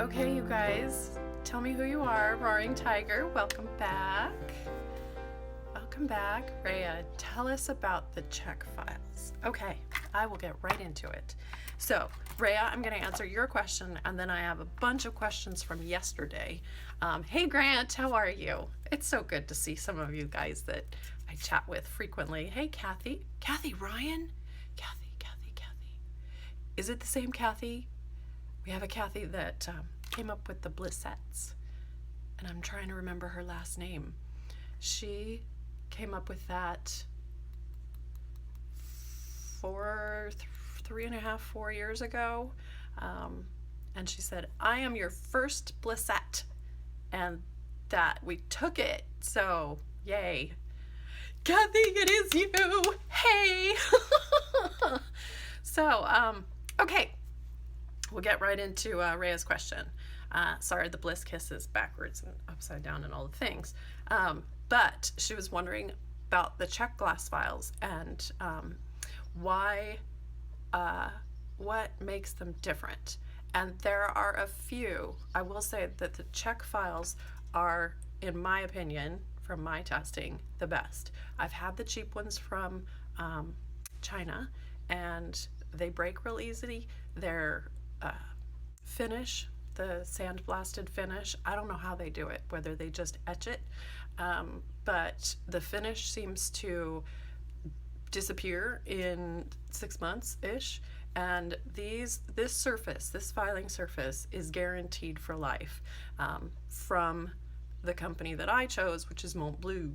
Okay, you guys, tell me who you are. Roaring Tiger, welcome back. Welcome back. Rhea, tell us about the check files. Okay, I will get right into it. So, Rhea, I'm going to answer your question, and then I have a bunch of questions from yesterday. Hey, Grant, how are you? It's so good to see some of you guys that I chat with frequently. Hey, Kathy. Kathy Ryan? Kathy. Is it the same Kathy? We have a Kathy that came up with the Bliss sets, and I'm trying to remember her last name. She came up with that 4 years ago, and she said, I am your first Blissette, and that we took it, so yay. Kathy, it is you. Hey. So okay, we'll get right into Rhea's question. Sorry, the Bliss kiss is backwards and upside down and all the things. But she was wondering about the check glass files and why, what makes them different. And there are a few. I will say that the check files are, in my opinion, from my testing, the best. I've had the cheap ones from China, and they break real easily. Their finish, the sandblasted finish, I don't know how they do it, whether they just etch it, but the finish seems to disappear in 6 months-ish, and this filing surface is guaranteed for life from the company that I chose, which is Montblanc.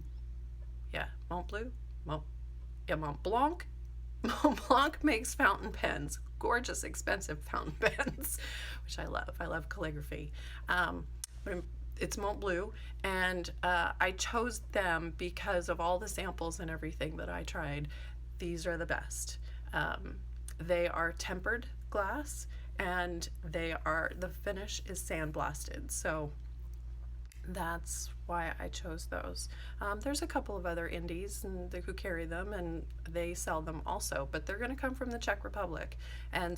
Montblanc makes fountain pens, gorgeous, expensive fountain pens, which I love. I love calligraphy. But it's Montblanc, and I chose them because of all the samples and everything that I tried. These are the best. They are tempered glass, and the finish is sandblasted. So that's why I chose those. There's a couple of other indies who carry them, and they sell them also, but they're going to come from the Czech Republic. And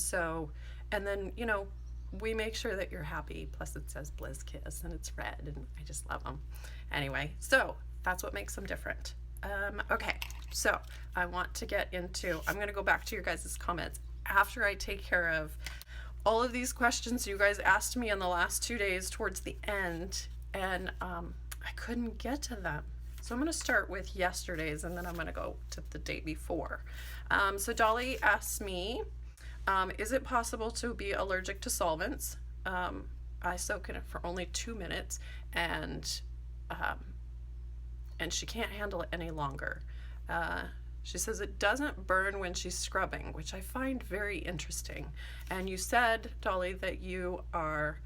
then, we make sure that you're happy. Plus it says Bliss Kiss, and it's red, and I just love them. Anyway, so that's what makes them different. Okay, so I want to get into, I'm going to go back to your guys' comments after I take care of all of these questions you guys asked me in the last 2 days towards the end, and I couldn't get to them. So I'm going to start with yesterday's, and then I'm going to go to the day before. So Dolly asked me, is it possible to be allergic to solvents? I soak in it for only 2 minutes, and she can't handle it any longer. She says it doesn't burn when she's scrubbing, which I find very interesting. And you said, Dolly, that you are,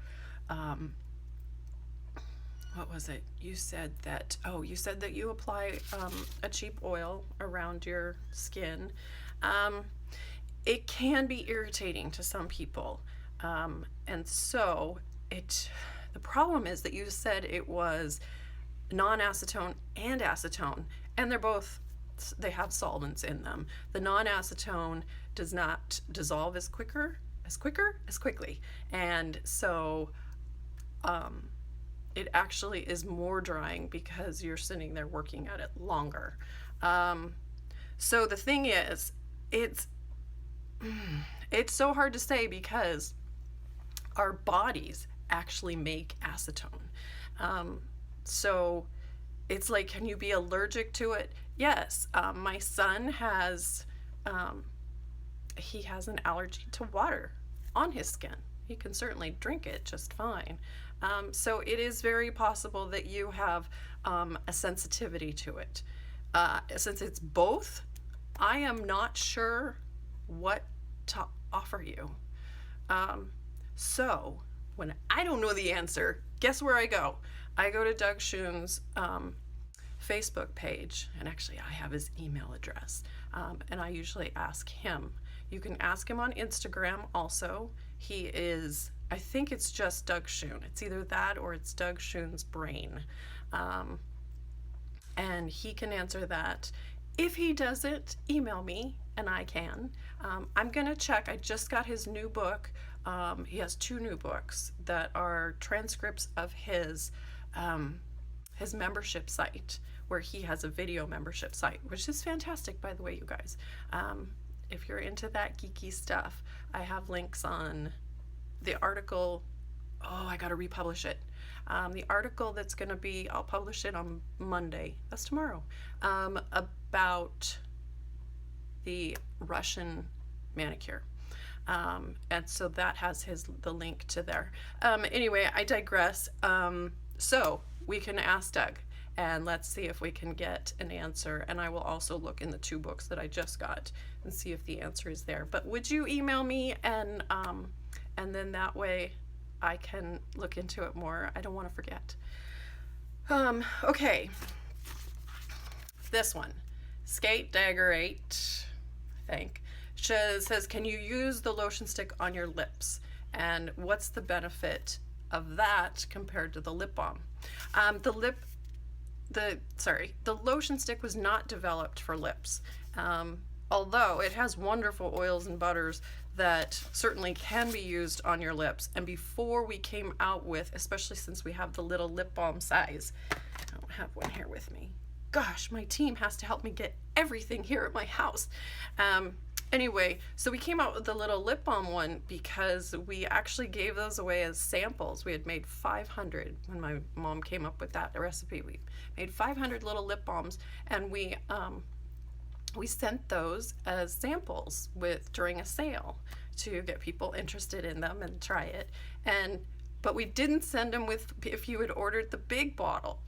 what was it? You said that you apply a cheap oil around your skin. It can be irritating to some people. And so the problem is that you said it was non-acetone and acetone, and they have solvents in them. The non-acetone does not dissolve as quickly. And so it actually is more drying because you're sitting there working at it longer. So the thing is, it's so hard to say because our bodies actually make acetone. So it's like, can you be allergic to it? Yes. My son has an allergy to water on his skin. He can certainly drink it just fine. So it is very possible that you have a sensitivity to it. Since it's both, I am not sure what to offer you. So when I don't know the answer, guess where I go? I go to Doug Schoon's Facebook page, and actually I have his email address, and I usually ask him. You can ask him on Instagram also. He is, I think it's just Doug Schoon. It's either that or it's Doug Schoon's Brain. And he can answer that. If he doesn't, email me and I can. I'm gonna check. I just got his new book, He has 2 new books that are transcripts of his membership site, where he has a video membership site, which is fantastic, by the way, you guys. If you're into that geeky stuff, I have links on the article. Oh, I gotta republish it. The article that's gonna be, I'll publish it on Monday, that's tomorrow, about the Russian manicure. And so that has the link to there. Anyway, I digress. So we can ask Doug, and let's see if we can get an answer. And I will also look in the 2 books that I just got and see if the answer is there. But would you email me, and then that way I can look into it more. I don't want to forget. Okay. This one, Skate Dagger 8, I think, says, can you use the lotion stick on your lips? And what's the benefit of that compared to the lip balm? The lotion stick was not developed for lips. Although it has wonderful oils and butters that certainly can be used on your lips. And before we came out with, especially since we have the little lip balm size, I don't have one here with me. Gosh, my team has to help me get everything here at my house. Anyway, so we came out with the little lip balm one because we actually gave those away as samples. We had made 500 when my mom came up with that recipe. We made 500 little lip balms, and we sent those as samples during a sale to get people interested in them and try it. But we didn't send them with, if you had ordered the big bottle,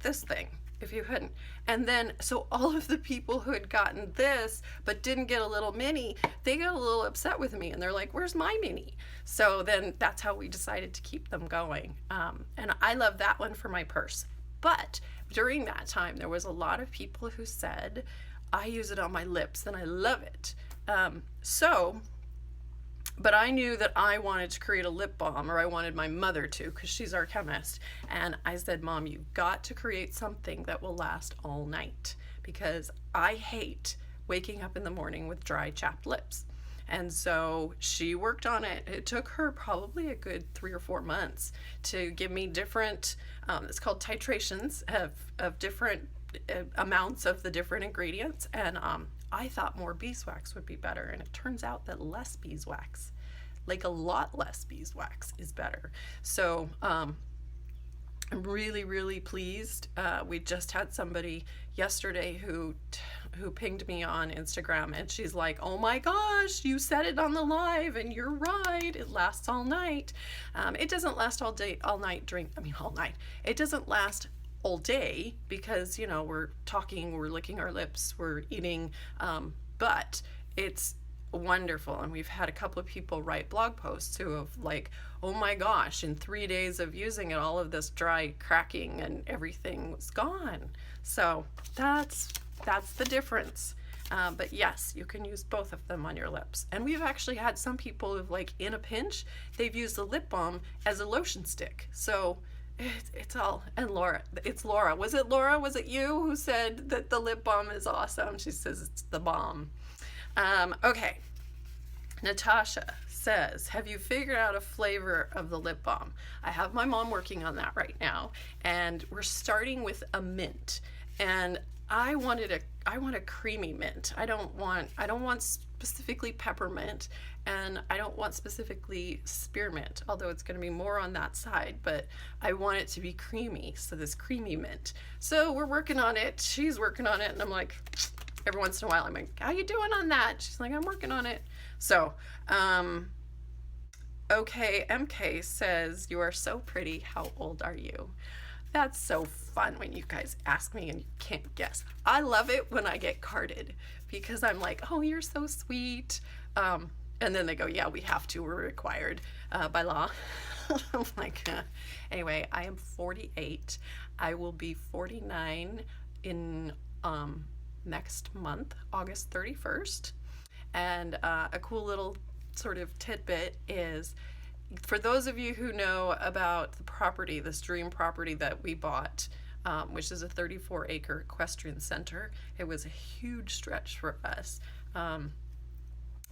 this thing, if you hadn't. And then, so all of the people who had gotten this but didn't get a little mini, they got a little upset with me, and they're like, where's my mini? So then that's how we decided to keep them going. And I love that one for my purse. But during that time, there was a lot of people who said, I use it on my lips and I love it. But I knew that I wanted to create a lip balm, or I wanted my mother to, because she's our chemist. And I said, Mom, you've got to create something that will last all night, because I hate waking up in the morning with dry, chapped lips. And so she worked on it. It took her probably a good 3 or 4 months to give me different, it's called titrations of different amounts of the different ingredients. And I thought more beeswax would be better, and it turns out that less beeswax, like a lot less beeswax, is better. So I'm really, really pleased. We just had somebody yesterday who pinged me on Instagram, and she's like, oh my gosh, you said it on the live, and you're right, it lasts all night. It doesn't last all night. It doesn't last all day, because we're talking, we're licking our lips, we're eating, but it's wonderful. And we've had a couple of people write blog posts who have like, oh my gosh, in 3 days of using it, all of this dry cracking and everything was gone. So that's the difference. But yes, you can use both of them on your lips. And we've actually had some people who've, like, in a pinch, they've used the lip balm as a lotion stick. So it's all, and it's Laura. Was it Laura? Was it you who said that the lip balm is awesome? She says it's the bomb. Okay. Natasha says, have you figured out a flavor of the lip balm? I have my mom working on that right now, and we're starting with a mint. And I want a creamy mint. I don't want specifically peppermint, and I don't want specifically spearmint, although it's going to be more on that side, but I want it to be creamy, so this creamy mint. So we're working on it. She's working on it, and I'm like, every once in a while, I'm like, how you doing on that? She's like, I'm working on it. So, okay, MK says, you are so pretty. How old are you? That's so fun when you guys ask me and you can't guess. I love it when I get carded, because I'm like, oh, you're so sweet. And then they go, yeah, we have to, we're required by law. I'm like, anyway, I am 48. I will be 49 in next month, August 31st. And a cool little sort of tidbit is, for those of you who know about the property, this dream property that we bought, which is a 34-acre equestrian center, it was a huge stretch for us.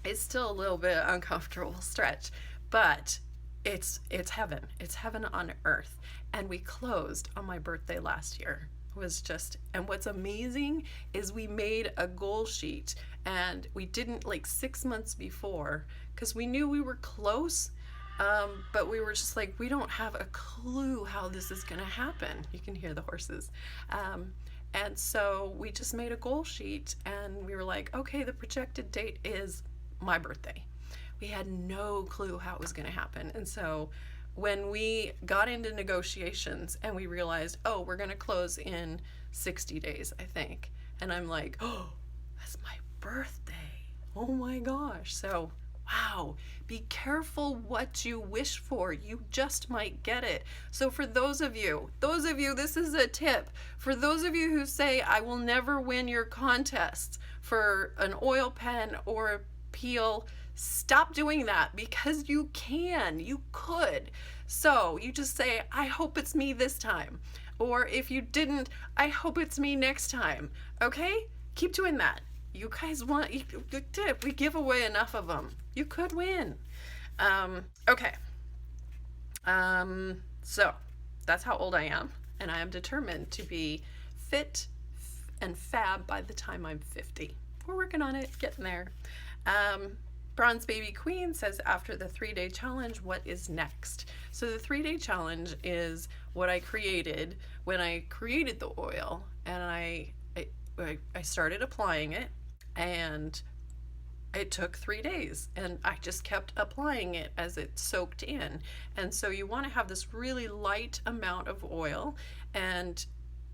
It's still a little bit uncomfortable stretch, but it's heaven. It's heaven on earth. And we closed on my birthday last year. It was just, and what's amazing is we made a goal sheet, and we didn't like 6 months before because we knew we were close. But we were just like, we don't have a clue how this is going to happen. You can hear the horses. And so we just made a goal sheet, and we were like, okay, the projected date is my birthday. We had no clue how it was going to happen. And so when we got into negotiations and we realized, oh, we're going to close in 60 days, I think. And I'm like, oh, that's my birthday. Oh my gosh. So, wow, be careful what you wish for. You just might get it. So for those of you, this is a tip. For those of you who say, I will never win your contests for an oil pen or a peel, stop doing that, because you could. So you just say, I hope it's me this time. Or if you didn't, I hope it's me next time. Okay? Keep doing that. You guys we give away enough of them. You could win. Okay. So that's how old I am, and I am determined to be fit and fab by the time I'm 50. We're working on it, getting there. Bronze Baby Queen says, after the 3-day challenge, what is next? So the 3-day challenge is what I created when I created the oil, and I started applying it, and it took 3 days, and I just kept applying it as it soaked in. And so you want to have this really light amount of oil, and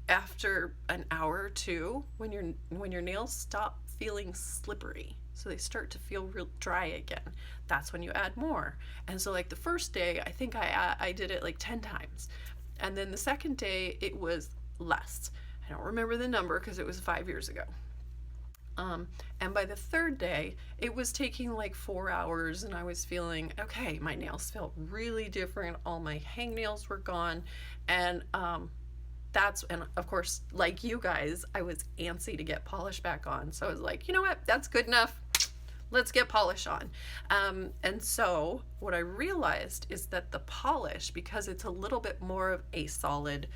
after an hour or two, when your nails stop feeling slippery, so they start to feel real dry again, that's when you add more. And so like the first day, I think I did it like 10 times. And then the second day, it was less. I don't remember the number because it was 5 years ago. And by the third day, it was taking like 4 hours, and I was feeling, okay, my nails felt really different. All my hangnails were gone. And and of course, like you guys, I was antsy to get polish back on. So I was like, you know what, that's good enough. Let's get polish on. And so what I realized is that the polish, because it's a little bit more of a solid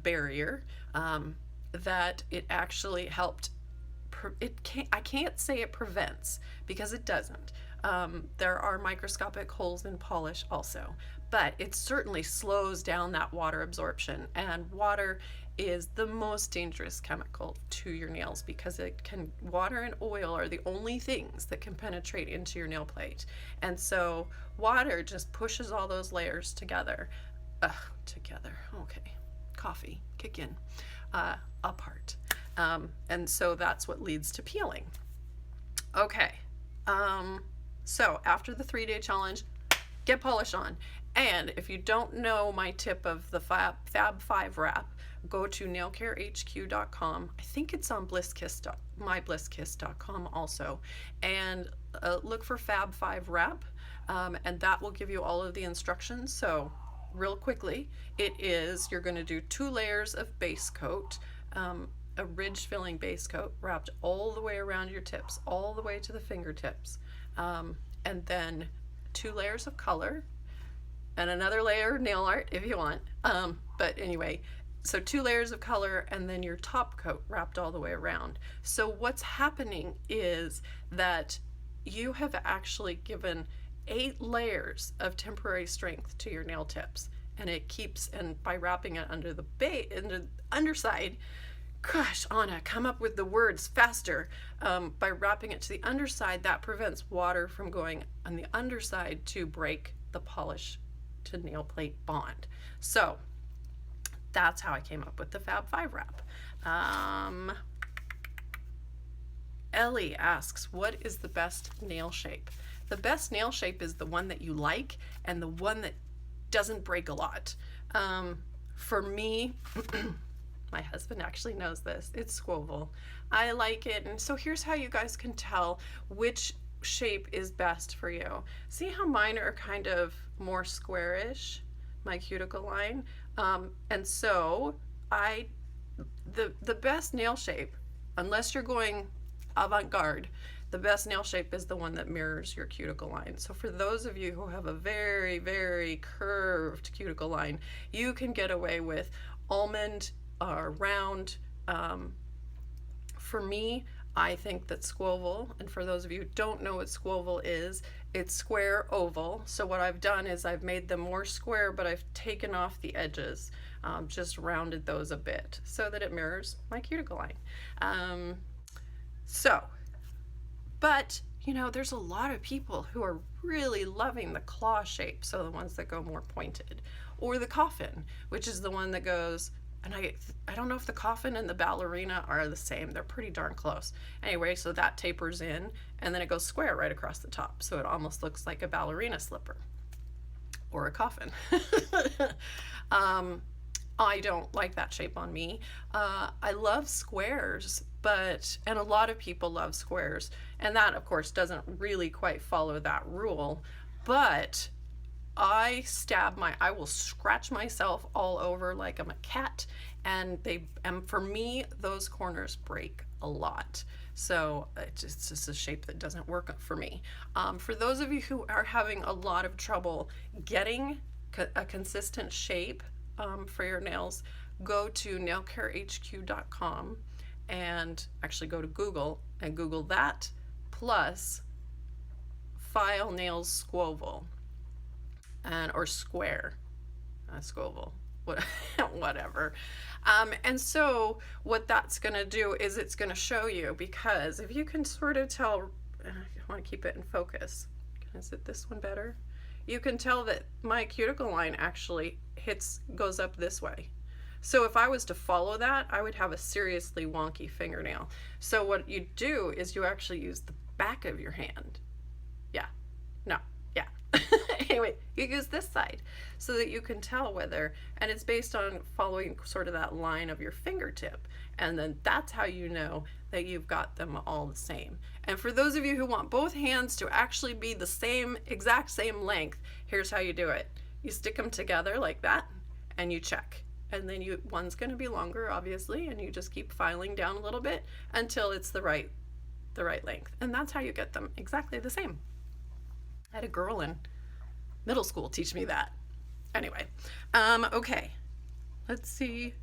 barrier, that it actually helped. I can't say it prevents, because it doesn't. There are microscopic holes in polish also, but it certainly slows down that water absorption, and water is the most dangerous chemical to your nails, because water and oil are the only things that can penetrate into your nail plate. And so water just pushes all those layers together. Okay, coffee, kick in, apart. And so that's what leads to peeling. Okay, so after the 3-day challenge, get polish on. And if you don't know my tip of the Fab 5 wrap, go to nailcarehq.com. I think it's on myBlissKiss.com also. And look for Fab 5 wrap, and that will give you all of the instructions. So real quickly, you're going to do 2 layers of base coat, a ridge filling base coat wrapped all the way around your tips, all the way to the fingertips, and then 2 layers of color, and another layer of nail art if you want. But anyway, so 2 layers of color, and then your top coat wrapped all the way around. So what's happening is that you have actually given 8 layers of temporary strength to your nail tips, and by wrapping it under the underside. Gosh, Anna, come up with the words faster. By wrapping it to the underside, that prevents water from going on the underside to break the polish to nail plate bond. So that's how I came up with the Fab 5 wrap. Ellie asks, what is the best nail shape? The best nail shape is the one that you like, and the one that doesn't break a lot. For me, my husband actually knows this, it's squoval. I like it, and so here's how you guys can tell which shape is best for you. See how mine are kind of more squarish, my cuticle line? And so the best nail shape, unless you're going avant-garde, the best nail shape is the one that mirrors your cuticle line. So for those of you who have a very, very curved cuticle line, you can get away with almond or round. For me, I think that squoval, and for those of you who don't know what squoval is, it's square oval. So what I've done is I've made them more square, but I've taken off the edges, just rounded those a bit so that it mirrors my cuticle line. But you know, there's a lot of people who are really loving the claw shape, so the ones that go more pointed, or the coffin, which is the one that goes, and I don't know if the coffin and the ballerina are the same. They're pretty darn close. Anyway, so that tapers in, and then it goes square right across the top, so it almost looks like a ballerina slipper or a coffin. I don't like that shape on me. I love squares, and a lot of people love squares, and that of course doesn't really quite follow that rule, but I will scratch myself all over like I'm a cat, and for me, those corners break a lot. So it's just a shape that doesn't work for me. For those of you who are having a lot of trouble getting a consistent shape for your nails, go to nailcarehq.com and actually go to Google and Google that plus file nails squoval or square, squoval, whatever. And so what that's going to do is it's going to show you, because if you can sort of tell, I want to keep it in focus. Is it this one better? You can tell that my cuticle line actually goes up this way. So if I was to follow that, I would have a seriously wonky fingernail. So what you do is you actually use the back of your hand. Anyway, you use this side so that you can tell whether, and it's based on following sort of that line of your fingertip, and then that's how you know that you've got them all the same. And for those of you who want both hands to actually be the same, exact same length, here's how you do it. You stick them together like that, and you check. And then one's going to be longer, obviously, and you just keep filing down a little bit until it's the right length. And that's how you get them exactly the same. I had a girl in middle school teach me that. Anyway, okay, let's see.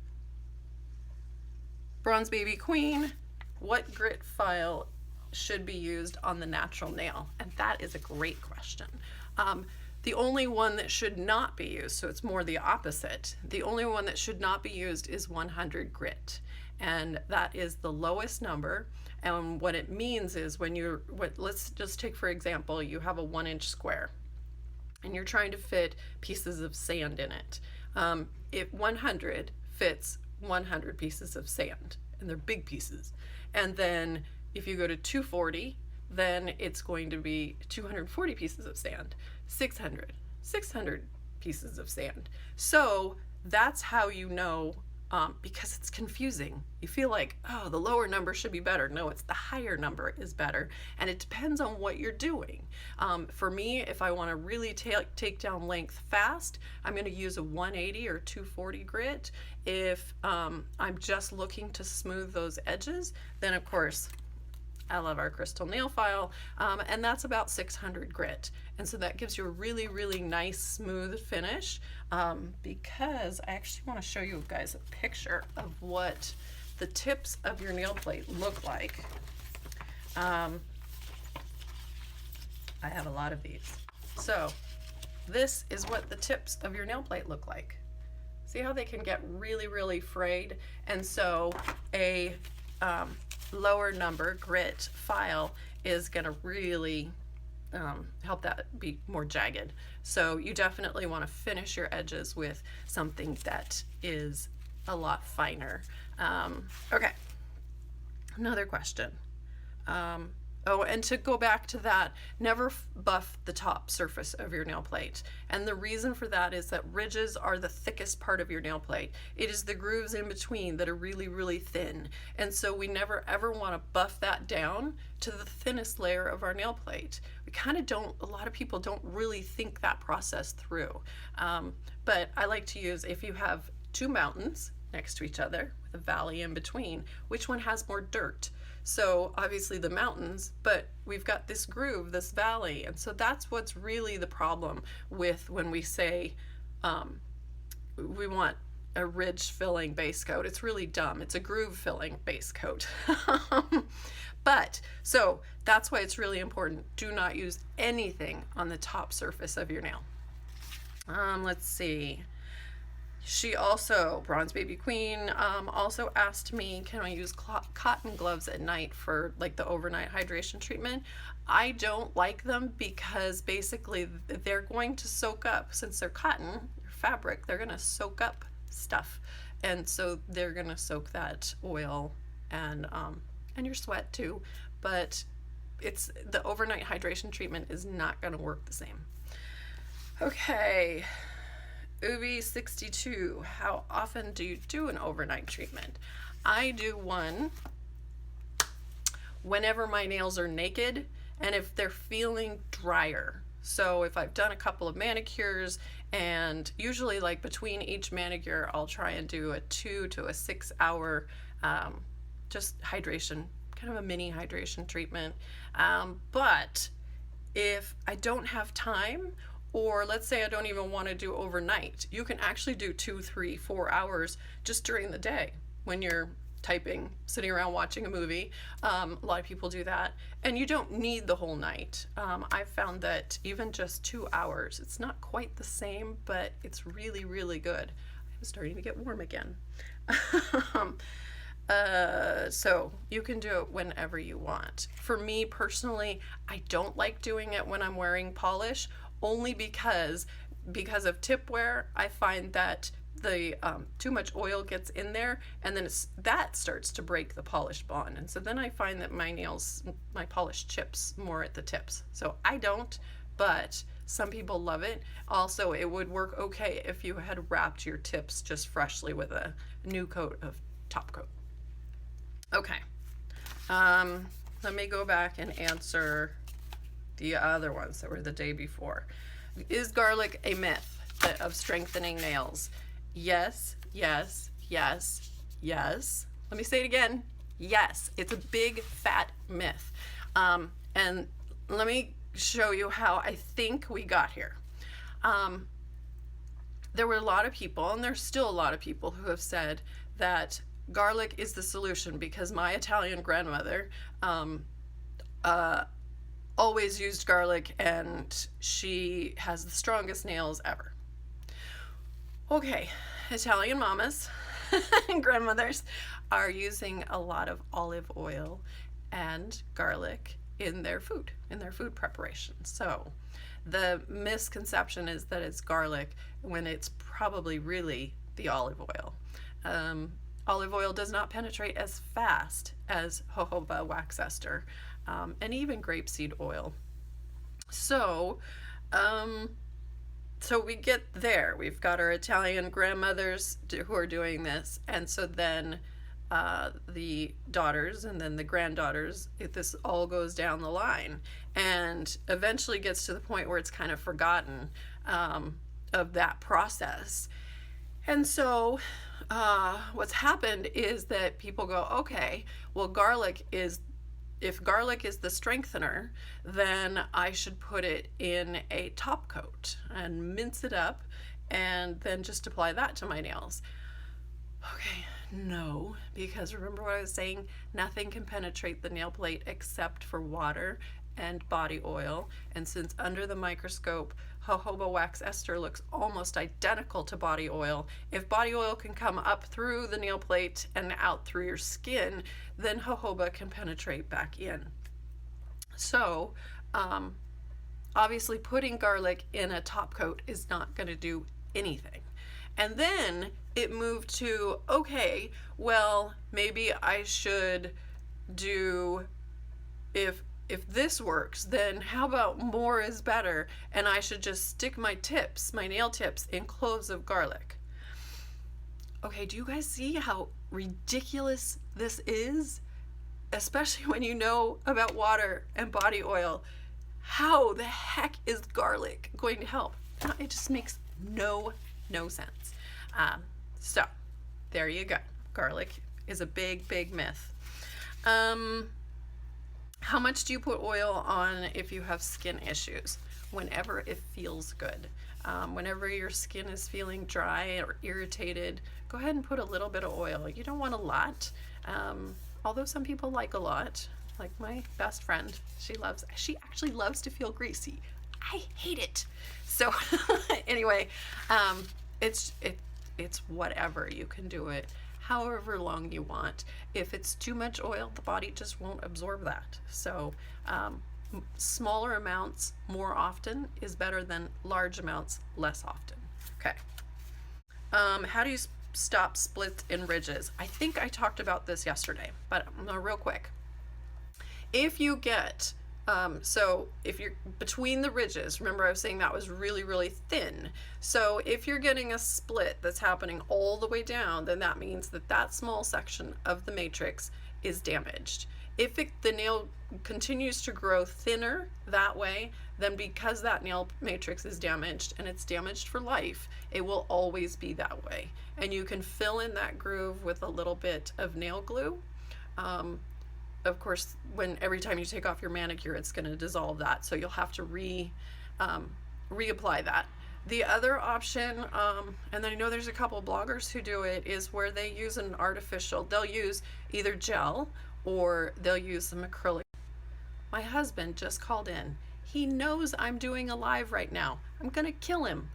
Bronze Baby Queen, what grit file should be used on the natural nail? And that is a great question. The only one that should not be used, so it's more the opposite, the only one that should not be used is 100 grit. And that is the lowest number. And what it means is let's just take, for example, you have a 1-inch square and you're trying to fit pieces of sand in it. If 100 fits 100 pieces of sand, and they're big pieces. And then if you go to 240, then it's going to be 240 pieces of sand, 600 pieces of sand. So that's how you know, because it's confusing. You feel like, oh, the lower number should be better. No, it's the higher number is better. And it depends on what you're doing. For me, if I want to really take down length fast, I'm going to use a 180 or 240 grit. If I'm just looking to smooth those edges, then of course, I love our crystal nail file, and that's about 600 grit. And so that gives you a really, really nice smooth finish, because I actually want to show you guys a picture of what the tips of your nail plate look like. I have a lot of these. So this is what the tips of your nail plate look like. See how they can get really, really frayed? And so a lower number grit file is going to really help that be more jagged. So you definitely want to finish your edges with something that is a lot finer. Okay, another question. Oh, and to go back to that, never buff the top surface of your nail plate. And the reason for that is that ridges are the thickest part of your nail plate. It is the grooves in between that are really, really thin. And so we never ever want to buff that down to the thinnest layer of our nail plate. We kind of don't, a lot of people don't really think that process through. But I like to use, if you have two mountains next to each other with a valley in between. Which one has more dirt? So obviously the mountains, but we've got this groove, this valley. And so that's what's really the problem with when we say we want a ridge filling base coat. It's really dumb. It's a groove filling base coat. But so that's why it's really important. Do not use anything on the top surface of your nail. Let's see. She also, Bronze Baby Queen, also asked me, can I use cotton gloves at night for like the overnight hydration treatment? I don't like them because basically they're going to soak up, since they're cotton, fabric, they're going to soak up stuff. And so they're going to soak that oil and your sweat too. But it's the overnight hydration treatment is not going to work the same. Okay. Ubi62, how often do you do an overnight treatment? I do one whenever my nails are naked and if they're feeling drier. So if I've done a couple of manicures, and usually like between each manicure I'll try and do a 2 to 6 hour just hydration, kind of a mini hydration treatment. But if I don't have time, or let's say I don't even want to do overnight, you can actually do 2, 3, 4 hours just during the day when you're typing, sitting around watching a movie. A lot of people do that, and you don't need the whole night. I've found that even just 2 hours, it's not quite the same, but it's really, really good. I'm starting to get warm again. So you can do it whenever you want. For me personally, I don't like doing it when I'm wearing polish, only because of tip wear. I find that the too much oil gets in there, and then that starts to break the polish bond, and so then I find that my nails, my polish chips more at the tips. So I don't, but some people love it. Also, it would work okay if you had wrapped your tips just freshly with a new coat of top coat. Okay, let me go back and answer the other ones that were the day before. Is garlic a myth of strengthening nails? Yes, yes, yes, yes. Let me say it again. Yes, it's a big fat myth. And let me show you how I think we got here. There were a lot of people, and there's still a lot of people, who have said that garlic is the solution because my Italian grandmother always used garlic and she has the strongest nails ever. Okay, Italian mamas and grandmothers are using a lot of olive oil and garlic in their food preparation. So the misconception is that it's garlic when it's probably really the olive oil. Olive oil does not penetrate as fast as jojoba wax ester, and even grapeseed oil. So we get there. We've got our Italian grandmothers who are doing this, and so then the daughters and then the granddaughters, this all goes down the line and eventually gets to the point where it's kind of forgotten of that process. And so what's happened is that people go, okay, well, if garlic is the strengthener, then I should put it in a top coat and mince it up and then just apply that to my nails. Okay, no, because remember what I was saying, nothing can penetrate the nail plate except for water and body oil. And since under the microscope, jojoba wax ester looks almost identical to body oil, if body oil can come up through the nail plate and out through your skin, then jojoba can penetrate back in. So obviously putting garlic in a top coat is not going to do anything. And then it moved to, okay, well, maybe I should do, if this works, then how about more is better, and I should just stick my nail tips in cloves of garlic. Okay, do you guys see how ridiculous this is? Especially when you know about water and body oil. How the heck is garlic going to help? It just makes no sense. So There you go. Garlic is a big, big myth. How much do you put oil on if you have skin issues? Whenever it feels good. Whenever your skin is feeling dry or irritated, go ahead and put a little bit of oil. You don't want a lot, although some people like a lot. Like my best friend, she actually loves to feel greasy. I hate it. So anyway, it's whatever. You can do it however long you want. If it's too much oil, the body just won't absorb that. So smaller amounts more often is better than large amounts less often. Okay. How do you stop splits and ridges? I think I talked about this yesterday, but real quick. If you get so if you're between the ridges, remember I was saying that was really, really thin. So if you're getting a split that's happening all the way down, then that means that that small section of the matrix is damaged. If the nail continues to grow thinner that way, then because that nail matrix is damaged and it's damaged for life, it will always be that way. And you can fill in that groove with a little bit of nail glue. Of course, every time you take off your manicure, it's going to dissolve that, so you'll have to reapply that. The other option, and then I know there's a couple bloggers who do it, is where they use an artificial. They'll use either gel or they'll use some acrylic. My husband just called in. He knows I'm doing a live right now. I'm going to kill him.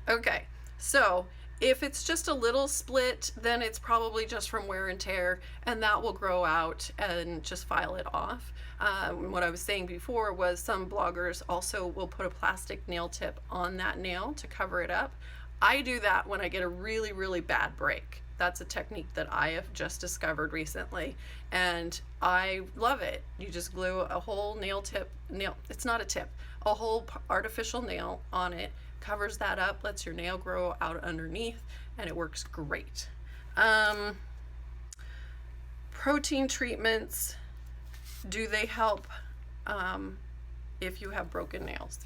Okay, so if it's just a little split, then it's probably just from wear and tear, and that will grow out and just file it off. What I was saying before was some bloggers also will put a plastic nail tip on that nail to cover it up. I do that when I get a really, really bad break. That's a technique that I have just discovered recently, and I love it. You just glue a whole it's not a tip, a whole artificial nail on it, covers that up, lets your nail grow out underneath, and it works great. Protein treatments, do they help if you have broken nails?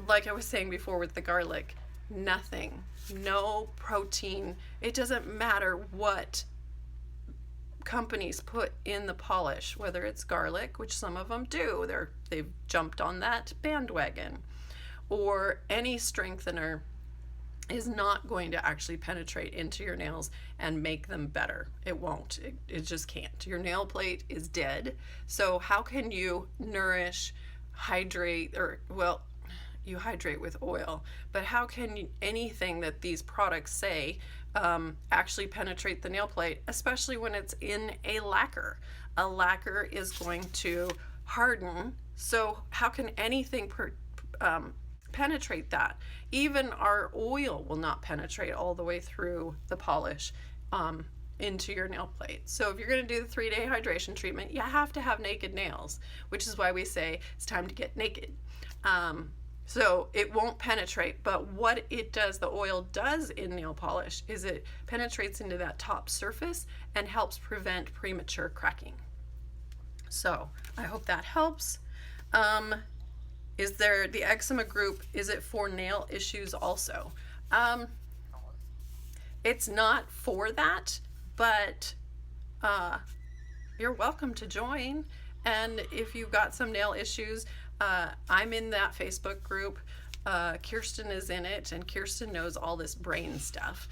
Like I was saying before with the garlic, nothing, no protein. It doesn't matter what companies put in the polish, whether it's garlic, which some of them do, they've jumped on that bandwagon, or any strengthener is not going to actually penetrate into your nails and make them better. It won't. It just can't. Your nail plate is dead. So how can you nourish, hydrate, or, well, you hydrate with oil, but how can anything that these products say actually penetrate the nail plate, especially when it's in a lacquer? A lacquer is going to harden, so how can anything penetrate that? Even our oil will not penetrate all the way through the polish into your nail plate. So if you're going to do the 3-day hydration treatment, you have to have naked nails, which is why we say it's time to get naked. So it won't penetrate, but what it does, the oil does in nail polish, is it penetrates into that top surface and helps prevent premature cracking. So I hope that helps. Is there the eczema group, is it for nail issues also? It's not for that, but you're welcome to join. And if you've got some nail issues, I'm in that Facebook group. Kirsten is in it, and Kirsten knows all this brain stuff.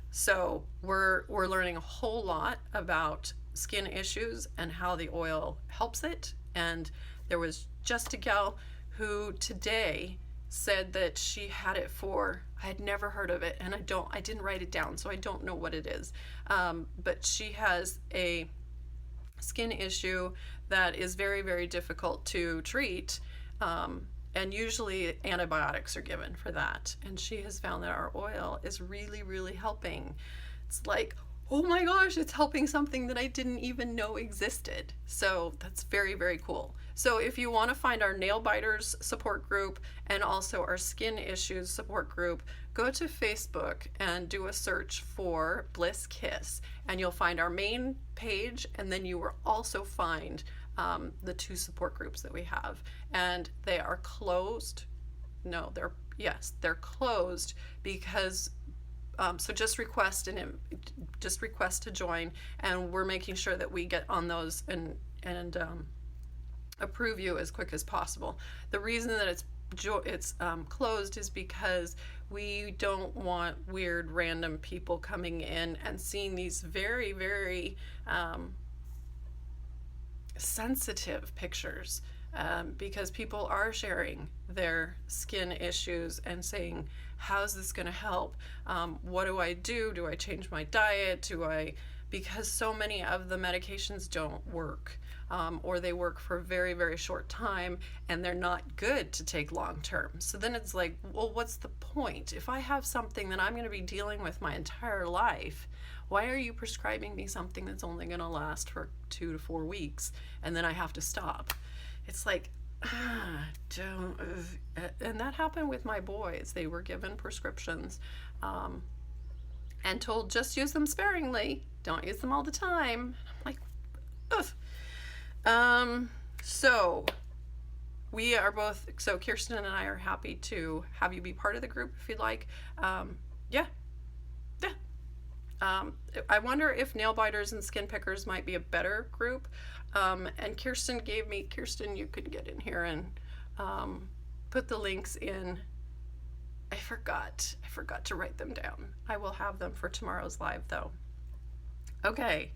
So we're learning a whole lot about skin issues and how the oil helps it. And there was just a gal who today said that she had it for, I had never heard of it, and I didn't write it down, so I don't know what it is. But she has a skin issue that is very, very difficult to treat, and usually antibiotics are given for that. And she has found that our oil is really, really helping. It's like, oh my gosh, it's helping something that I didn't even know existed. So that's very, very cool. So if you want to find our nail biters support group and also our skin issues support group, go to Facebook and do a search for Bliss Kiss, and you'll find our main page, and then you will also find the 2 support groups that we have. And they are closed. No, they're closed because So just request to join, and we're making sure that we get on those and approve you as quick as possible. The reason that it's closed is because we don't want weird random people coming in and seeing these very, very sensitive pictures, because people are sharing their skin issues and saying, how's this going to help? What do I do? Do I change my diet? Because so many of the medications don't work, or they work for a very, very short time, and they're not good to take long term. So then it's like, well, what's the point? If I have something that I'm going to be dealing with my entire life, why are you prescribing me something that's only going to last for 2 to 4 weeks, and then I have to stop? It's like, don't. And that happened with my boys. They were given prescriptions and told, just use them sparingly. Don't use them all the time. I'm like, ugh. So we are both, so Kirsten and I are happy to have you be part of the group if you'd like. Yeah. I wonder if nail biters and skin pickers might be a better group. And Kirsten, you could get in here and put the links in. I forgot to write them down. I will have them for tomorrow's live though. Okay.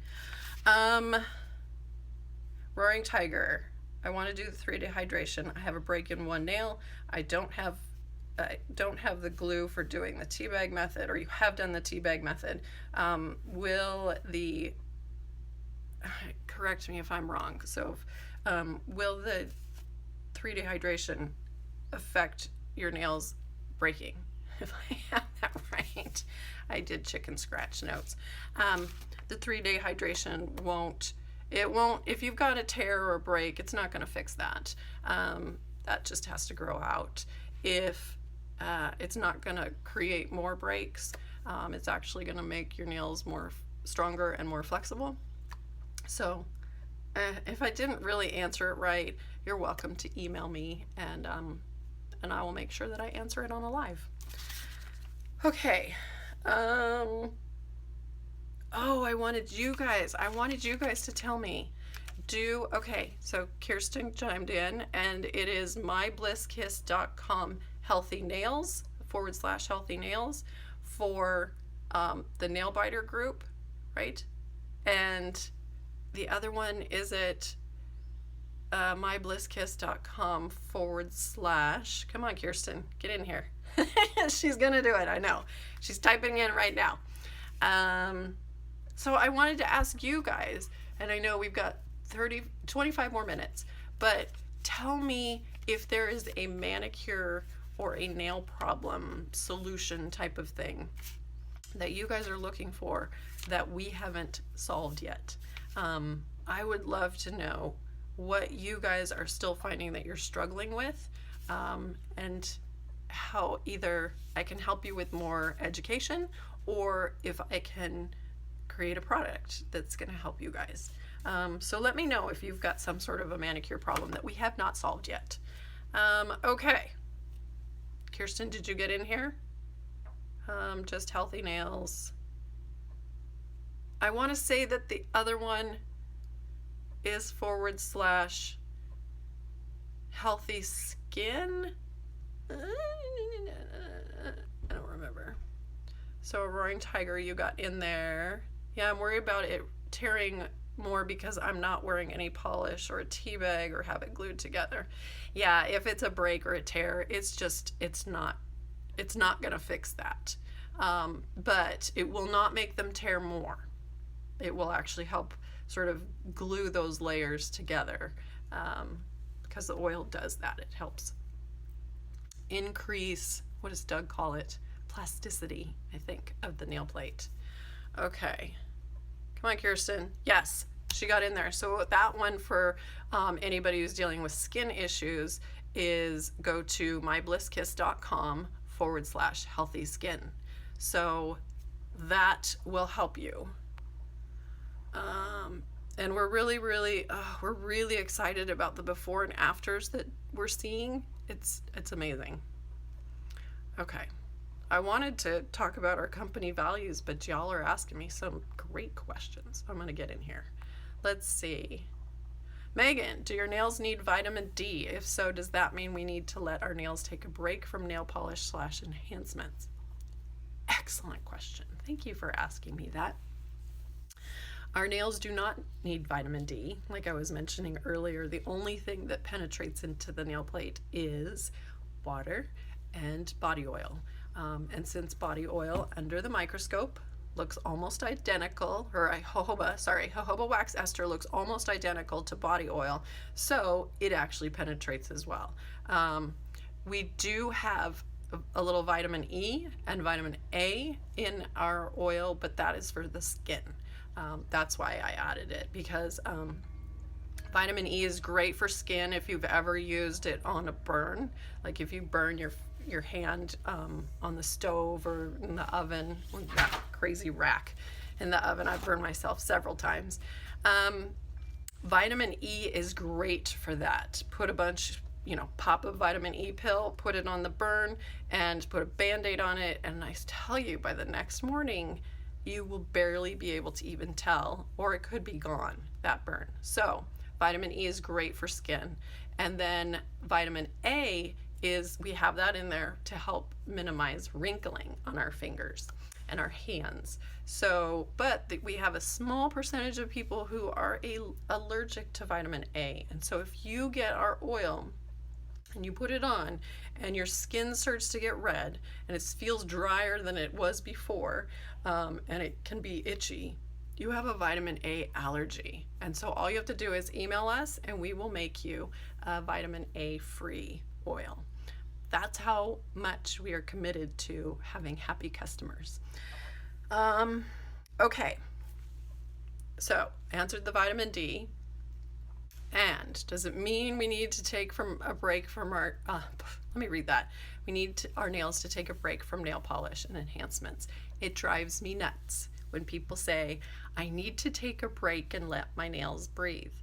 Roaring Tiger. I want to do the 3-day hydration. I have a break in one nail. I don't have the glue for doing the tea bag method, or you have done the tea bag method. Correct me if I'm wrong. So, will the 3-day hydration affect your nails breaking? If I have that right, I did chicken scratch notes. The 3-day hydration won't. If you've got a tear or a break, it's not going to fix that. That just has to grow out. If it's not going to create more breaks, it's actually going to make your nails more stronger and more flexible. So if I didn't really answer it right, you're welcome to email me, and I will make sure that I answer it on a live. Okay. I wanted you guys to tell me. Okay, so Kirsten chimed in, and it is myblisskiss.com healthy nails /healthy nails for the nail biter group, right? And the other one is at myblisskiss.com / come on, Kirsten, get in here. She's gonna do it, I know. She's typing in right now. So I wanted to ask you guys, and I know we've got 25 more minutes, but tell me if there is a manicure or a nail problem solution type of thing that you guys are looking for that we haven't solved yet. I would love to know what you guys are still finding that you're struggling with, and how either I can help you with more education, or if I can create a product that's going to help you guys. So let me know if you've got some sort of a manicure problem that we have not solved yet. Okay. Kirsten, did you get in here? Just healthy nails. I want to say that the other one is / healthy skin. I don't remember. So a Roaring Tiger you got in there. Yeah, I'm worried about it tearing more because I'm not wearing any polish or a tea bag or have it glued together. Yeah, if it's a break or a tear, it's not gonna fix that. But it will not make them tear more. It will actually help sort of glue those layers together, because the oil does that. It helps increase, what does Doug call it? Plasticity, I think, of the nail plate. Okay. Come on, Kirsten. Yes, she got in there. So that one for anybody who's dealing with skin issues is go to myblisskiss.com / healthy skin. So that will help you. And we're really excited about the before and afters that we're seeing. It's amazing. Okay. I wanted to talk about our company values, but y'all are asking me some great questions. I'm going to get in here. Let's see. Megan, do your nails need vitamin D? If so, does that mean we need to let our nails take a break from nail polish / enhancements? Excellent question. Thank you for asking me that. Our nails do not need vitamin D. Like I was mentioning earlier, the only thing that penetrates into the nail plate is water and body oil. And since body oil under the microscope looks almost identical, or jojoba wax ester looks almost identical to body oil, so it actually penetrates as well. We do have a little vitamin E and vitamin A in our oil, but that is for the skin. That's why I added it, because vitamin E is great for skin if you've ever used it on a burn, like if you burn your hand on the stove or in the oven, that crazy rack in the oven. I've burned myself several times. Vitamin E is great for that. Put a bunch, pop a vitamin E pill, put it on the burn, and put a Band-Aid on it, and I tell you, by the next morning, you will barely be able to even tell, or it could be gone, that burn. So vitamin E is great for skin. And then vitamin A we have that in there to help minimize wrinkling on our fingers and our hands. So, but we have a small percentage of people who are allergic to vitamin A. And so if you get our oil and you put it on and your skin starts to get red and it feels drier than it was before, and it can be itchy, you have a vitamin A allergy. And so all you have to do is email us and we will make you a vitamin A free oil. That's how much we are committed to having happy customers. Okay, so answered the vitamin D. And does it mean we need to take a break from our, let me read that. We need our nails to take a break from nail polish and enhancements. It drives me nuts when people say, I need to take a break and let my nails breathe.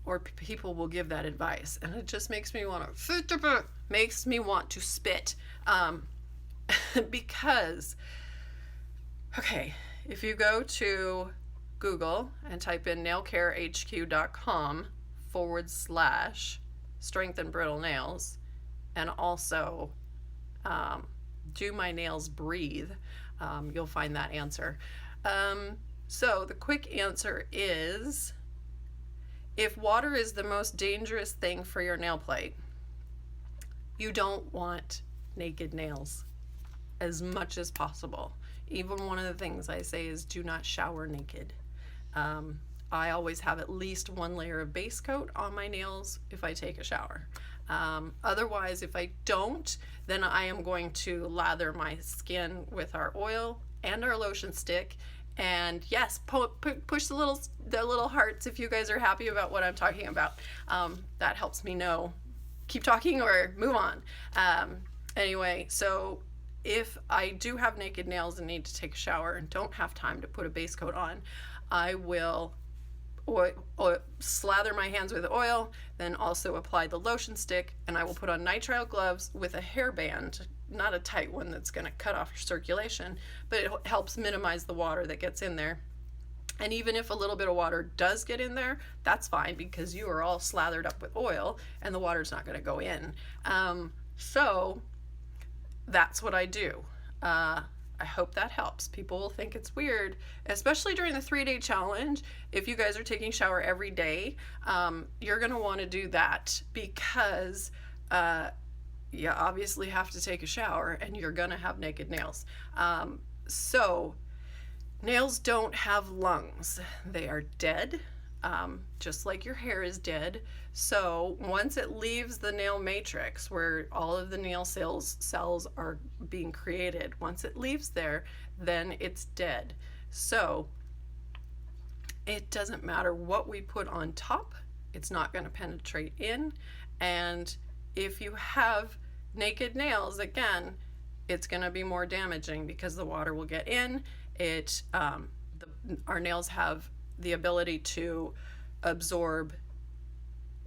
Or people will give that advice, and it just makes me want to spit. Because, okay, if you go to Google and type in nailcarehq.com/strength and brittle nails, and also do my nails breathe, you'll find that answer. So the quick answer is, if water is the most dangerous thing for your nail plate, you don't want naked nails as much as possible. Even one of the things I say is do not shower naked. I always have at least one layer of base coat on my nails if I take a shower. Otherwise, if I don't, then I am going to lather my skin with our oil and our lotion stick. And yes, push the little hearts if you guys are happy about what I'm talking about. That helps me know, keep talking or move on. Anyway, so if I do have naked nails and need to take a shower and don't have time to put a base coat on, I will slather my hands with oil, then also apply the lotion stick, and I will put on nitrile gloves with a hairband, not a tight one that's going to cut off your circulation, but it helps minimize the water that gets in there. And even if a little bit of water does get in there, that's fine, because you are all slathered up with oil and the water's not going to go in. So that's what I do. I hope that helps. People will think it's weird, especially during the 3-day challenge. If you guys are taking a shower every day, you're going to want to do that, because you obviously have to take a shower and you're going to have naked nails. So nails don't have lungs. They are dead, just like your hair is dead. So once it leaves the nail matrix, where all of the nail cells are being created, once it leaves there, then it's dead. So it doesn't matter what we put on top, it's not going to penetrate in. And if you have naked nails, again, it's going to be more damaging, because the water will get in. Our nails have the ability to absorb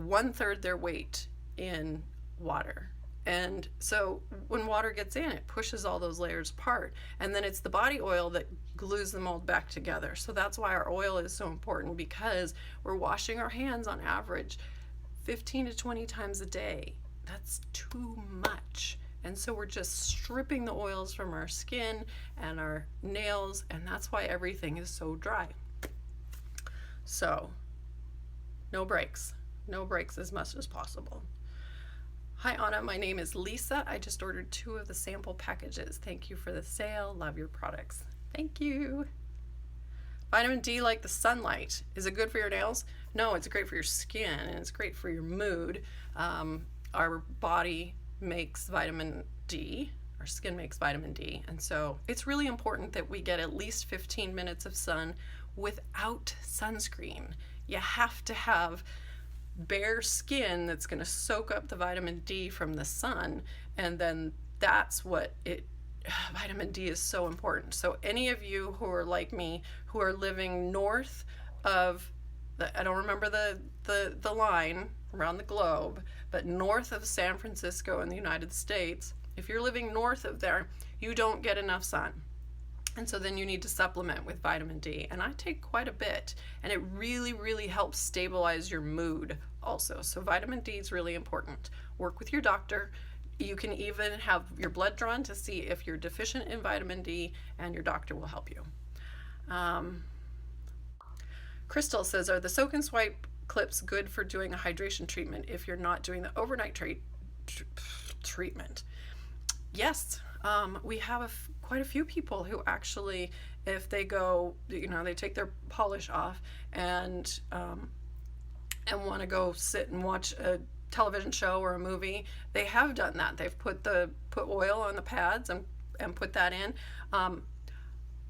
1/3 their weight in water, And so when water gets in, it pushes all those layers apart. And then it's the body oil that glues the mold back together. So that's why our oil is so important, because we're washing our hands on average 15 to 20 times a day. That's too much. And so we're just stripping the oils from our skin and our nails, and that's why everything is so dry. So no breaks as much as possible. Hi Anna, my name is Lisa. I just ordered 2 of the sample packages. Thank you for the sale. Love your products. Thank you. Vitamin D, like the sunlight. Is it good for your nails? No, it's great for your skin, and it's great for your mood. Our body makes vitamin D. Our skin makes vitamin D. And so it's really important that we get at least 15 minutes of sun without sunscreen. You have to have bare skin that's going to soak up the vitamin D from the sun, and then that's what vitamin D is so important. So any of you who are like me, who are living north of I don't remember the line around the globe, but north of San Francisco in the United States, if you're living north of there, you don't get enough sun. And so then you need to supplement with vitamin D. And I take quite a bit, and it really, really helps stabilize your mood also. So vitamin D is really important. Work with your doctor. You can even have your blood drawn to see if you're deficient in vitamin D, and your doctor will help you. Crystal says, are the soak and swipe clips good for doing a hydration treatment if you're not doing the overnight treatment? Yes. We have quite a few people who actually, if they go, they take their polish off and want to go sit and watch a television show or a movie, they have done that. They've put oil on the pads and put that in.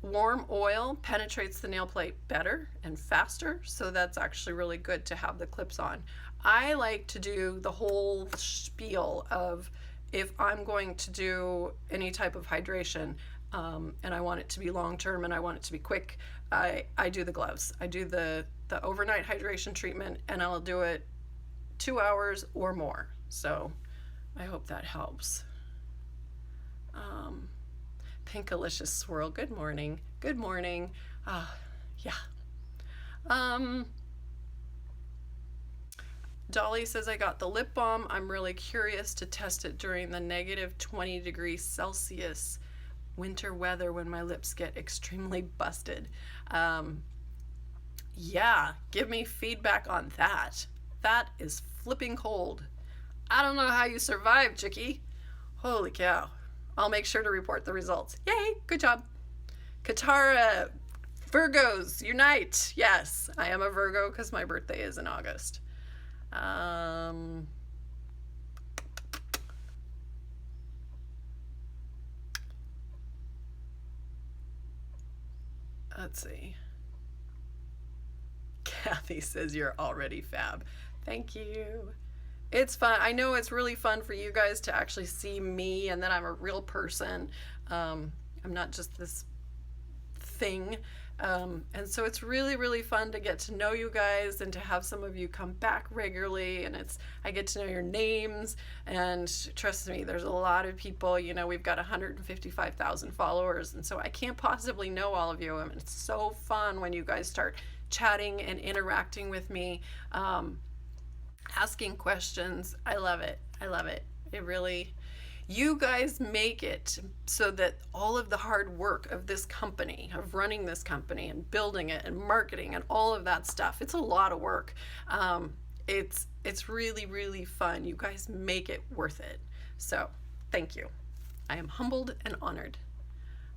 Warm oil penetrates the nail plate better and faster, so that's actually really good to have the clips on. I like to do the whole spiel of, if I'm going to do any type of hydration, and I want it to be long-term and I want it to be quick, I do the gloves. I do the overnight hydration treatment, and I'll do it 2 hours or more. So I hope that helps. Pinkalicious Swirl, good morning. Good morning. Yeah. Dolly says, I got the lip balm. I'm really curious to test it during the negative 20 degrees Celsius winter weather when my lips get extremely busted. Yeah, give me feedback on that. That is flipping cold. I don't know how you survive, chickie. Holy cow. I'll make sure to report the results. Yay, good job. Katara, Virgos, unite. Yes, I am a Virgo because my birthday is in August. Let's see. Kathy says you're already fab. Thank you. It's fun. I know it's really fun for you guys to actually see me and that I'm a real person. I'm not just this thing. And so it's really, really fun to get to know you guys and to have some of you come back regularly, and I get to know your names, and trust me, there's a lot of people, we've got 155,000 followers, and so I can't possibly know all of you, and it's so fun when you guys start chatting and interacting with me, asking questions. I love it. I love it. It really, you guys make it so that all of the hard work of this company, of running this company and building it and marketing and all of that stuff, it's a lot of work. It's really, really fun. You guys make it worth it. So thank you. I am humbled and honored.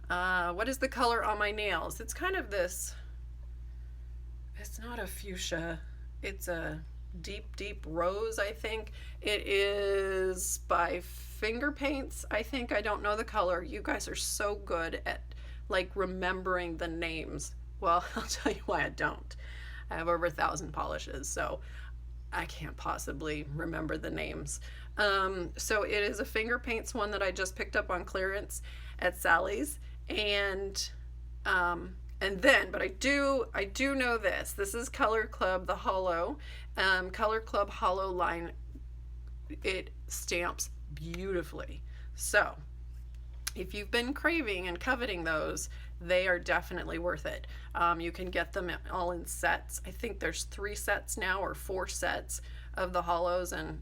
What is the color on my nails? It's kind of this, it's not a fuchsia. It's a deep, deep rose, I think. It is by Finger Paints, I think. I don't know the color. You guys are so good at remembering the names. Well, I'll tell you why I don't. I have over 1,000 polishes, so I can't possibly remember the names. So it is a Finger Paints one that I just picked up on clearance at Sally's, but I do know this. This is Color Club, the Hollow. Color Club Hollow line. It stamps beautifully. So if you've been craving and coveting those, they are definitely worth it. You can get them all in sets. I think there's 3 sets now or 4 sets of the hollows, and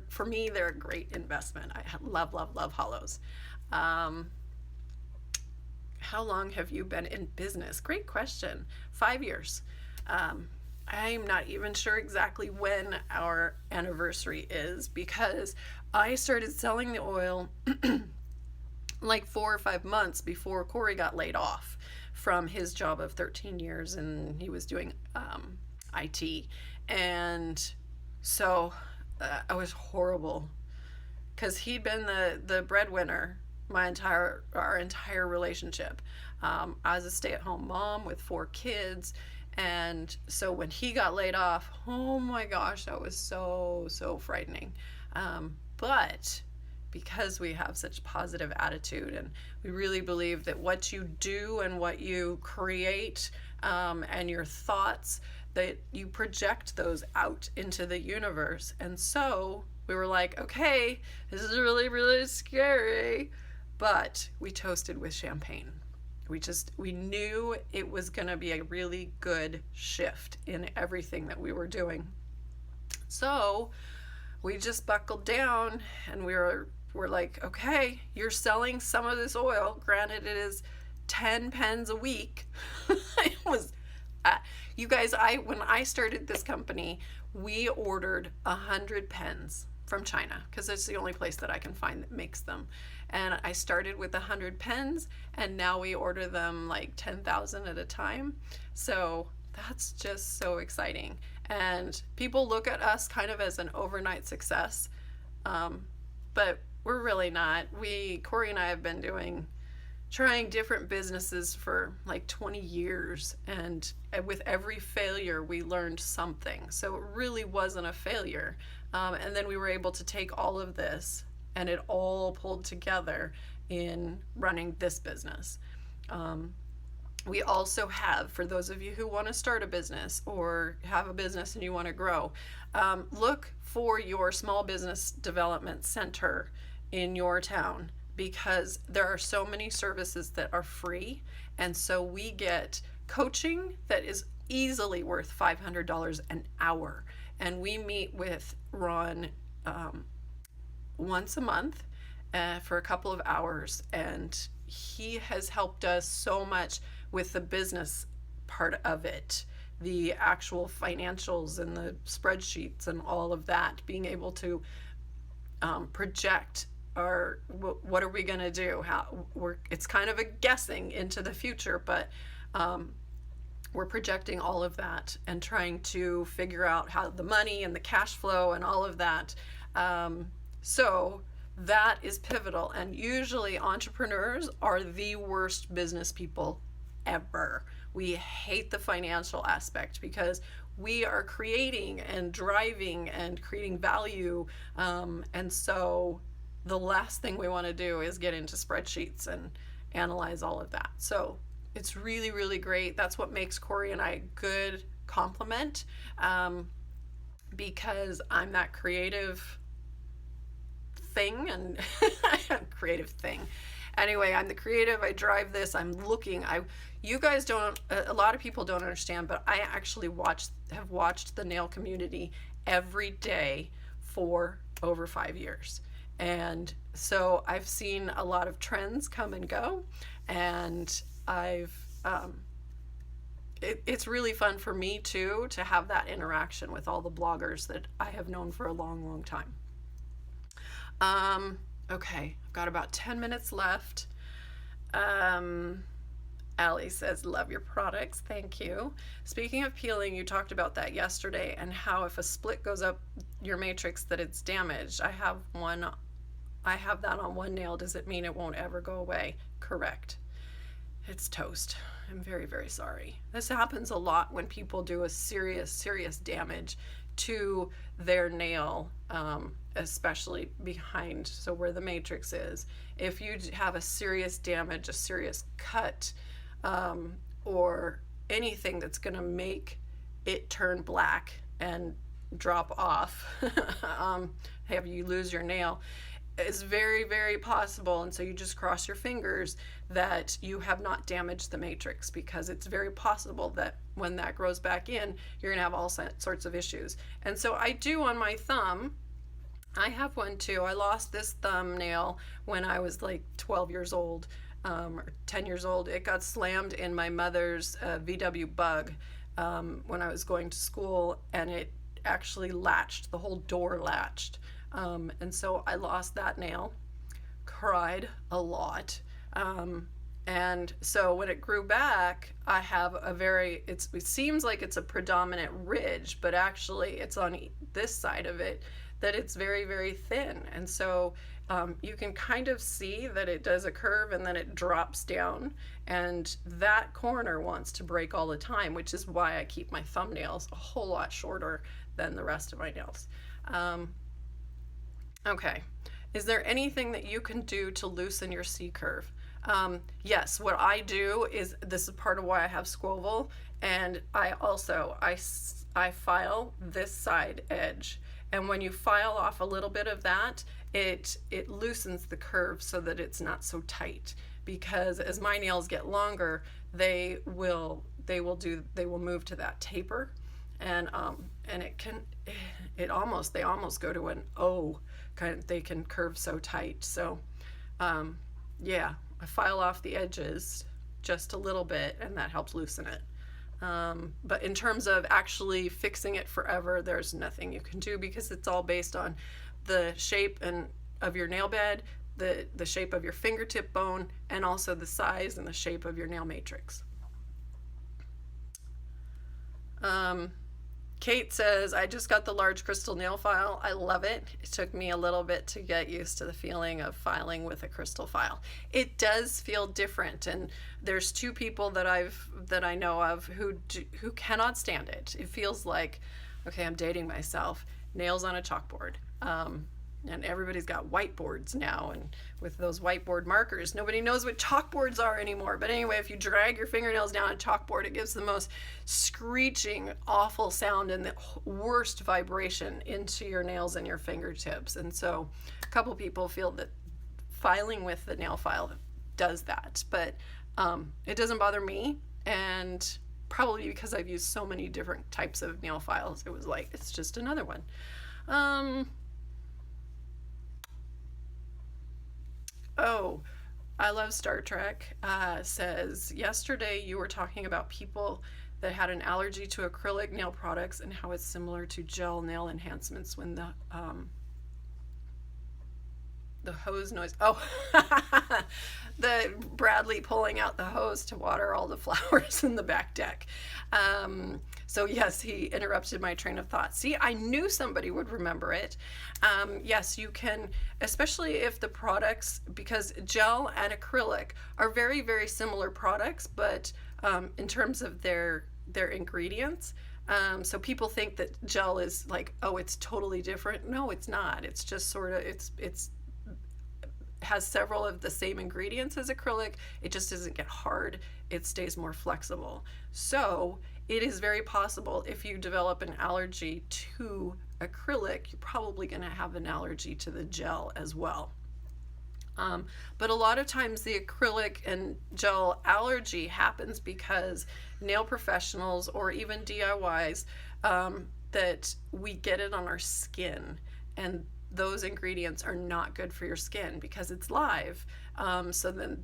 for me, they're a great investment. I love, love, love hollows. How long have you been in business? Great question. 5 years. I'm not even sure exactly when our anniversary is, because I started selling the oil like 4 or 5 months before Corey got laid off from his job of 13 years, and he was doing IT. And so I was horrible, because he'd been the breadwinner our entire relationship. I was a stay-at-home mom with 4 kids, and so when he got laid off, oh my gosh, that was so frightening. But because we have such positive attitude, and we really believe that what you do and what you create, and your thoughts, that you project those out into the universe. And so we were like, okay, this is really, really scary, but we toasted with champagne. We knew it was going to be a really good shift in everything that we were doing. So we just buckled down, and we're like, okay, you're selling some of this oil. Granted, it is 10 pens a week. It was, you guys, when I started this company, we ordered 100 pens from China, because it's the only place that I can find that makes them. And I started with 100 pens, and now we order them like 10,000 at a time. So that's just so exciting. And people look at us kind of as an overnight success, but we're really not. Corey and I have been trying different businesses for like 20 years, and with every failure we learned something. So it really wasn't a failure. And then we were able to take all of this, and it all pulled together in running this business. We also have, for those of you who want to start a business or have a business and you want to grow, look for your small business development center in your town, because there are so many services that are free. And so we get coaching that is easily worth $500 an hour. And we meet with Ron once a month for a couple of hours, and he has helped us so much with the business part of it, the actual financials and the spreadsheets and all of that, being able to project what are we going to do, it's kind of a guessing into the future, but we're projecting all of that and trying to figure out how the money and the cash flow and all of that. So that is pivotal. And usually entrepreneurs are the worst business people ever. We hate the financial aspect, because we are creating and driving and creating value. And so the last thing we want to do is get into spreadsheets and analyze all of that. So it's really, really great. That's what makes Corey and I a good complement, because I'm that creative thing and creative thing. Anyway, I'm the creative. I drive this. I'm looking. You guys don't. A lot of people don't understand, but I actually have watched the nail community every day for over 5 years, and so I've seen a lot of trends come and go, and it's really fun for me too to have that interaction with all the bloggers that I have known for a long, long time. Okay, I've got about 10 minutes left. Allie says, love your products. Thank you. Speaking of peeling, you talked about that yesterday, and how if a split goes up your matrix that it's damaged. I have that on one nail. Does it mean it won't ever go away? Correct. It's toast. I'm very, very sorry. This happens a lot when people do a serious damage to their nail, especially behind, so where the matrix is. If you have a serious damage, a serious cut, or anything that's going to make it turn black and drop off, have you lose your nail, it's very, very possible, and so you just cross your fingers that you have not damaged the matrix, because it's very possible that when that grows back in, you're going to have all sorts of issues. And so I do on my thumb. I have one too. I lost this thumbnail when I was like 12 years old, or 10 years old. It got slammed in my mother's VW Bug when I was going to school, and it actually latched, the whole door latched. And so I lost that nail, cried a lot. And so when it grew back, I have a very, it seems like it's a predominant ridge, but actually it's on this side of it that it's very, very thin. And so you can kind of see that it does a curve and then it drops down. And that corner wants to break all the time, which is why I keep my thumbnails a whole lot shorter than the rest of my nails. Okay, is there anything that you can do to loosen your C curve? Yes, what I do is, this is part of why I have squoval, and I file this side edge. And when you file off a little bit of that, it loosens the curve so that it's not so tight. Because as my nails get longer, they will move to that taper, and they almost go to an O kind of. They can curve so tight. So yeah, I file off the edges just a little bit, and that helps loosen it. But in terms of actually fixing it forever, there's nothing you can do, because it's all based on the shape of your nail bed, the shape of your fingertip bone, and also the size and the shape of your nail matrix. Kate says, I just got the large crystal nail file. I love it. It took me a little bit to get used to the feeling of filing with a crystal file. It does feel different, and there's two people that I know of who cannot stand it. It feels like, okay, I'm dating myself, nails on a chalkboard. And everybody's got whiteboards now, and with those whiteboard markers, nobody knows what chalkboards are anymore. But anyway, if you drag your fingernails down a chalkboard, it gives the most screeching, awful sound and the worst vibration into your nails and your fingertips. And so a couple people feel that filing with the nail file does that, but it doesn't bother me, and probably because I've used so many different types of nail files, it was like, it's just another one. Oh, I love Star Trek. Says, yesterday you were talking about people that had an allergy to acrylic nail products and how it's similar to gel nail enhancements when the hose noise. Oh, the Bradley pulling out the hose to water all the flowers in the back deck. So yes, he interrupted my train of thought. See, I knew somebody would remember it. Yes, you can, especially if the products, because gel and acrylic are very, very similar products, but in terms of their ingredients. So people think that gel is like, oh, it's totally different. No, it's not. It's just sort of, it's has several of the same ingredients as acrylic. It just doesn't get hard. It stays more flexible. So it is very possible if you develop an allergy to acrylic, you're probably going to have an allergy to the gel as well. But a lot of times the acrylic and gel allergy happens because nail professionals or even DIYs, that we get it on our skin, and those ingredients are not good for your skin because it's live. So then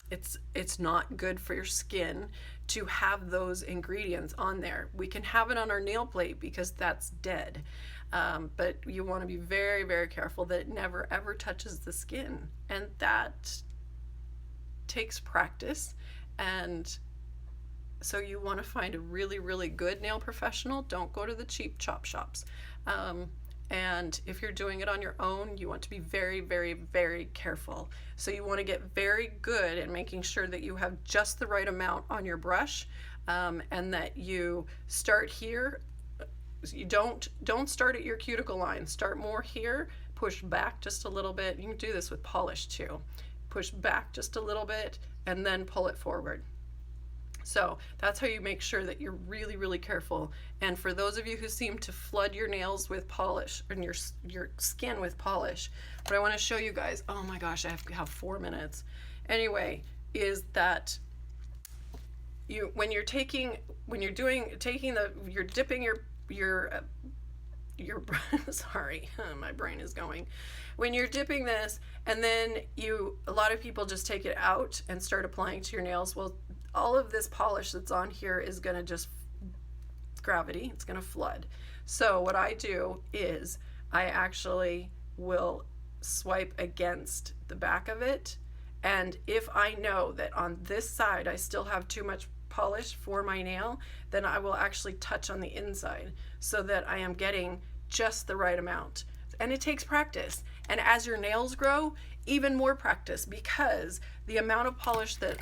it's not good for your skin to have those ingredients on there. We can have it on our nail plate because that's dead. But you want to be very, very careful that it never ever touches the skin. And that takes practice. And so you want to find a really, really good nail professional. Don't go to the cheap chop shops. And if you're doing it on your own, you want to be very, very, very careful. So you want to get very good at making sure that you have just the right amount on your brush, and that you start here. You don't start at your cuticle line. Start more here, push back just a little bit. You can do this with polish too. Push back just a little bit and then pull it forward. So that's how you make sure that you're really, really careful. And for those of you who seem to flood your nails with polish and your skin with polish, what I want to show you guys, oh my gosh, I have 4 minutes. Anyway, is that you're dipping your sorry, my brain is going. When you're dipping this, and then a lot of people just take it out and start applying to your nails. Well, all of this polish that's on here is going to just gravity, it's going to flood. So what I do is I actually will swipe against the back of it, and if I know that on this side I still have too much polish for my nail, then I will actually touch on the inside so that I am getting just the right amount. And it takes practice, and as your nails grow, even more practice, because the amount of polish that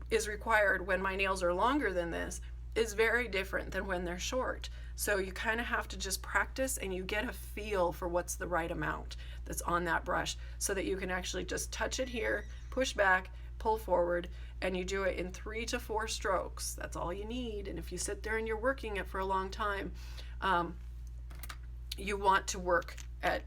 is required when my nails are longer than this is very different than when they're short. So you kind of have to just practice, and you get a feel for what's the right amount that's on that brush, so that you can actually just touch it here, push back, pull forward, and you do it in 3 to 4 strokes. That's all you need. And if you sit there and you're working it for a long time, you want to work at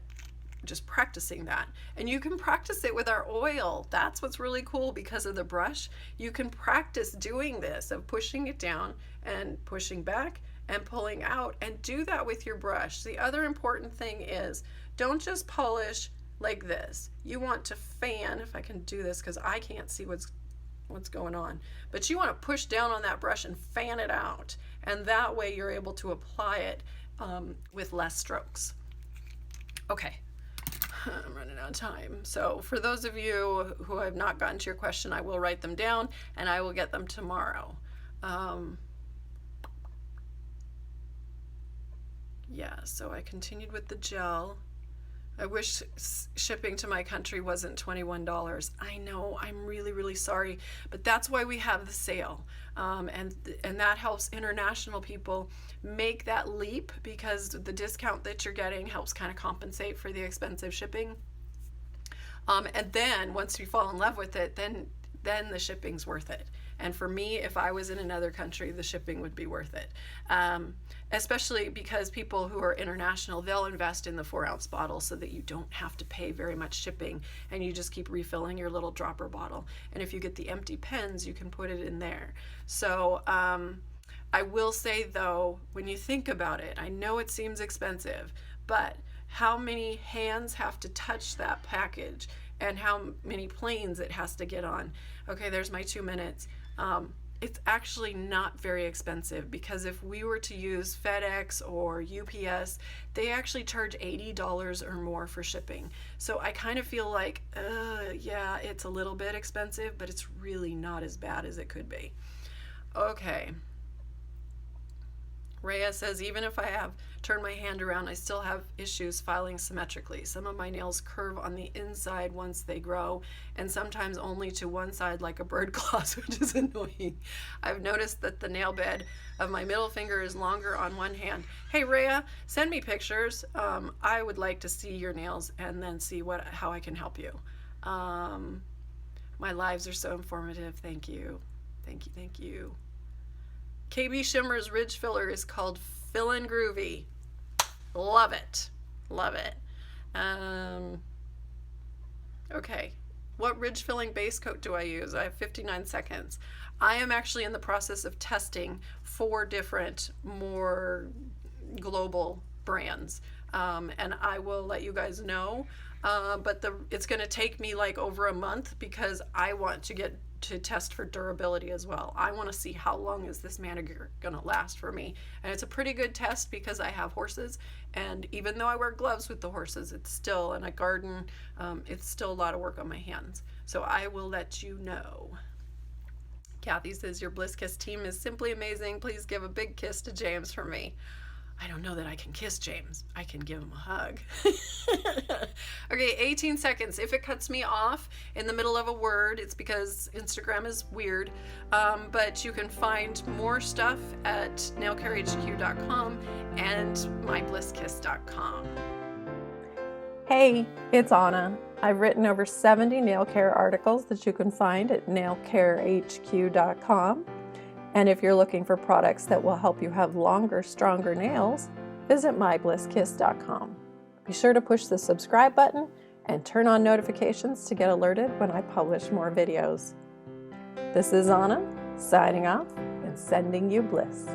just practicing that. And you can practice it with our oil. That's what's really cool because of the brush. You can practice doing this, of pushing it down and pushing back and pulling out, and do that with your brush. The other important thing is, don't just polish like this. You want to fan, if I can do this because I can't see what's going on, but you want to push down on that brush and fan it out, and that way you're able to apply it with less strokes. Okay, I'm running out of time. So for those of you who have not gotten to your question, I will write them down and I will get them tomorrow. Yeah, so I continued with the gel. I wish shipping to my country wasn't $21. I know, I'm really, really sorry, but that's why we have the sale. And that helps international people make that leap, because the discount that you're getting helps kind of compensate for the expensive shipping. And then once you fall in love with it, then the shipping's worth it. And for me, if I was in another country, the shipping would be worth it. Especially because people who are international, they'll invest in the 4-ounce bottle so that you don't have to pay very much shipping, and you just keep refilling your little dropper bottle. And if you get the empty pens, you can put it in there. So I will say though, when you think about it, I know it seems expensive, but how many hands have to touch that package, and how many planes it has to get on? Okay, there's my 2 minutes. It's actually not very expensive, because if we were to use FedEx or UPS, they actually charge $80 or more for shipping. So I kind of feel like, yeah, it's a little bit expensive, but it's really not as bad as it could be. Okay. Rhea says, even if I have turned my hand around, I still have issues filing symmetrically. Some of my nails curve on the inside once they grow, and sometimes only to one side like a bird claws, which is annoying. I've noticed that the nail bed of my middle finger is longer on one hand. Hey Rhea, send me pictures. I would like to see your nails and then see how I can help you. My lives are so informative. Thank you. Thank you. Thank you. KB Shimmer's Ridge Filler is called Fillin' Groovy. Love it. Love it. Okay. What ridge filling base coat do I use? I have 59 seconds. I am actually in the process of testing 4 different, more global brands. And I will let you guys know. But it's going to take me like over a month, because I want to test for durability as well. I want to see how long is this manicure going to last for me. And it's a pretty good test because I have horses, and even though I wear gloves with the horses, it's still in a garden, it's still a lot of work on my hands. So I will let you know. Kathy says, your Bliss Kiss team is simply amazing. Please give a big kiss to James for me. I don't know that I can kiss James. I can give him a hug. Okay, 18 seconds. If it cuts me off in the middle of a word, it's because Instagram is weird. But you can find more stuff at nailcarehq.com and myBlissKiss.com. Hey, it's Anna. I've written over 70 nail care articles that you can find at nailcarehq.com. And if you're looking for products that will help you have longer, stronger nails, visit myblisskiss.com. Be sure to push the subscribe button and turn on notifications to get alerted when I publish more videos. This is Anna, signing off and sending you bliss.